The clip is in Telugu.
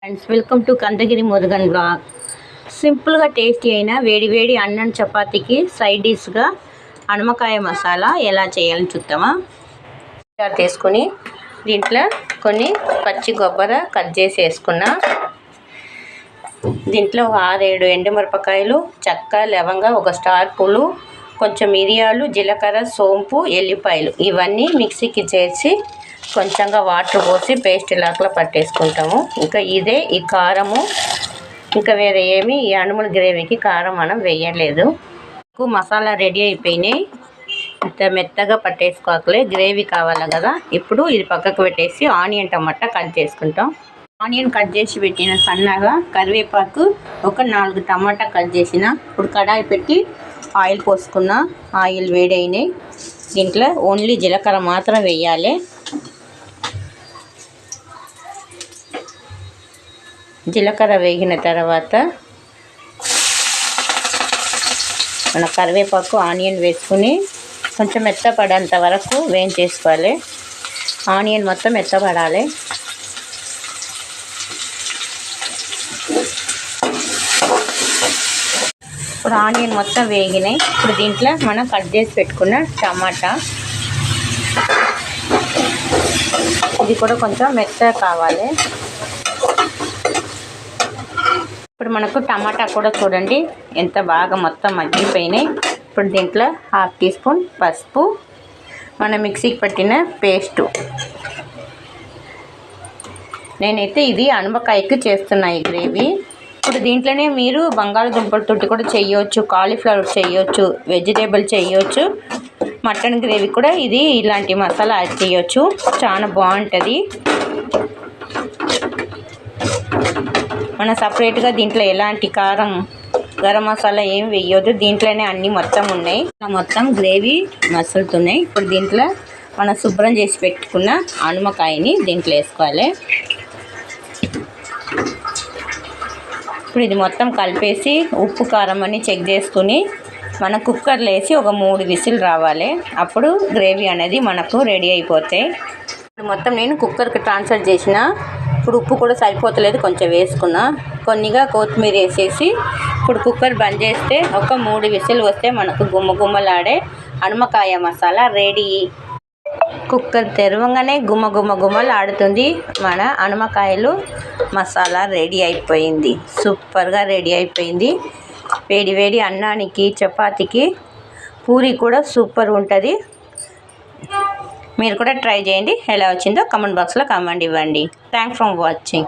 Friends, welcome to Khandagiri Murugan blog. సింపుల్గా టేస్టీ అయిన వేడి వేడి అన్నం చపాతీకి సైడ్ డిష్గా అనమకాయ మసాలా ఎలా చేయాలని చూద్దామా. తీసుకుని దీంట్లో కొన్ని పచ్చి కొబ్బరి కట్ చేసి వేసుకున్నా. దీంట్లో 6-7 ఎండుమిరపకాయలు, చెక్క, లవంగ, ఒక స్టార్ పూలు, కొంచెం మిరియాలు, జీలకర్ర, సోంపు, ఎల్లిపాయలు ఇవన్నీ మిక్సీకి చేసి కొంచెంగా వాటర్ పోసి పేస్ట్ లాగా పట్టేసుకుంటాము. ఇంకా ఇదే ఈ కారము, ఇంకా వేరే ఏమి ఈ అనుముల గ్రేవీకి కారం మనం వేయలేదు. మసాలా రెడీ అయిపోయినాయి. ఇంత మెత్తగా పట్టేసుకోకలే, గ్రేవీ కావాలి కదా. ఇప్పుడు ఇది పక్కకు పెట్టేసి ఆనియన్ టమాటా కట్ చేసుకుంటాం. ఆనియన్ కట్ చేసి పెట్టిన సన్నగా, కరివేపాకు, ఒక 4 టమాటా కట్ చేసిన. ఇప్పుడు కడాయి పెట్టి ఆయిల్ పోసుకున్న. ఆయిల్ వేడైనాయి. దీంట్లో ఓన్లీ జీలకర్ర మాత్రం వేయాలి. జీలకర్ర వేగిన తర్వాత మన కరివేపాకు, ఆనియన్ వేసుకుని కొంచెం మెత్తపడేంత వరకు వేయించేసుకోవాలి. ఆనియన్ మొత్తం మెత్తపడాలి. ఇప్పుడు ఆనియన్ మొత్తం వేగినాయి. ఇప్పుడు దీంట్లో మనం కట్ చేసి పెట్టుకున్న టమాటా, ఇది కూడా కొంచెం మెత్తగా కావాలి. ఇప్పుడు మనకు టమాటా కూడా చూడండి ఎంత బాగా మొత్తం మగ్గిపోయినాయి. ఇప్పుడు దీంట్లో 1/2 టీ స్పూన్ పసుపు, మనం మిక్సీకి పట్టిన పేస్టు. నేనైతే ఇది అనపకాయకి చేస్తున్నా ఈ గ్రేవీ. ఇప్పుడు దీంట్లోనే మీరు బంగాళదుంపలతో కూడా చేయొచ్చు, కాలీఫ్లవర్ చేయొచ్చు, వెజిటేబుల్ చేయొచ్చు, మటన్ గ్రేవీ కూడా ఇది ఇలాంటి మసాలా యాడ్ చేయొచ్చు. చాలా బాగుంటుంది. మనం సపరేట్గా దీంట్లో ఎలాంటి కారం, గరం మసాలా ఏం వేయొద్దు. దీంట్లోనే అన్నీ మొత్తం ఉన్నాయి. మొత్తం గ్రేవీ మసులుతున్నాయి. ఇప్పుడు దీంట్లో మనం శుభ్రం చేసి పెట్టుకున్న అనమకాయని దీంట్లో వేసుకోవాలి. ఇప్పుడు ఇది మొత్తం కలిపేసి ఉప్పు, కారం అని చెక్ చేసుకుని మనం కుక్కర్లో వేసి ఒక 3 విజిల్ రావాలి. అప్పుడు గ్రేవీ అనేది మనకు రెడీ అయిపోతాయి. ఇప్పుడు మొత్తం నేను కుక్కర్కి ట్రాన్స్ఫర్ చేసిన. ఇప్పుడు ఉప్పు కూడా సరిపోతలేదు, కొంచెం వేసుకున్నా. కొన్నిగా కొత్తిమీర వేసేసి ఇప్పుడు కుక్కర్ బంద్ చేస్తే ఒక 3 విజిల్ వస్తే మనకు గుమ్మలాడే అనమకాయ మసాలా రెడీ. కుక్కర్ తెరవంగానే గుమ్మలాడుతుంది. మన అనమకాయలు మసాలా రెడీ అయిపోయింది. సూపర్గా రెడీ అయిపోయింది. వేడి వేడి అన్నానికి, చపాతీకి, పూరి కూడా సూపర్ ఉంటుంది. మీరు కూడా ట్రై చేయండి. ఎలా వచ్చిందో కామెంట్ బాక్స్లో కామెంట్ ఇవ్వండి. Thanks for watching.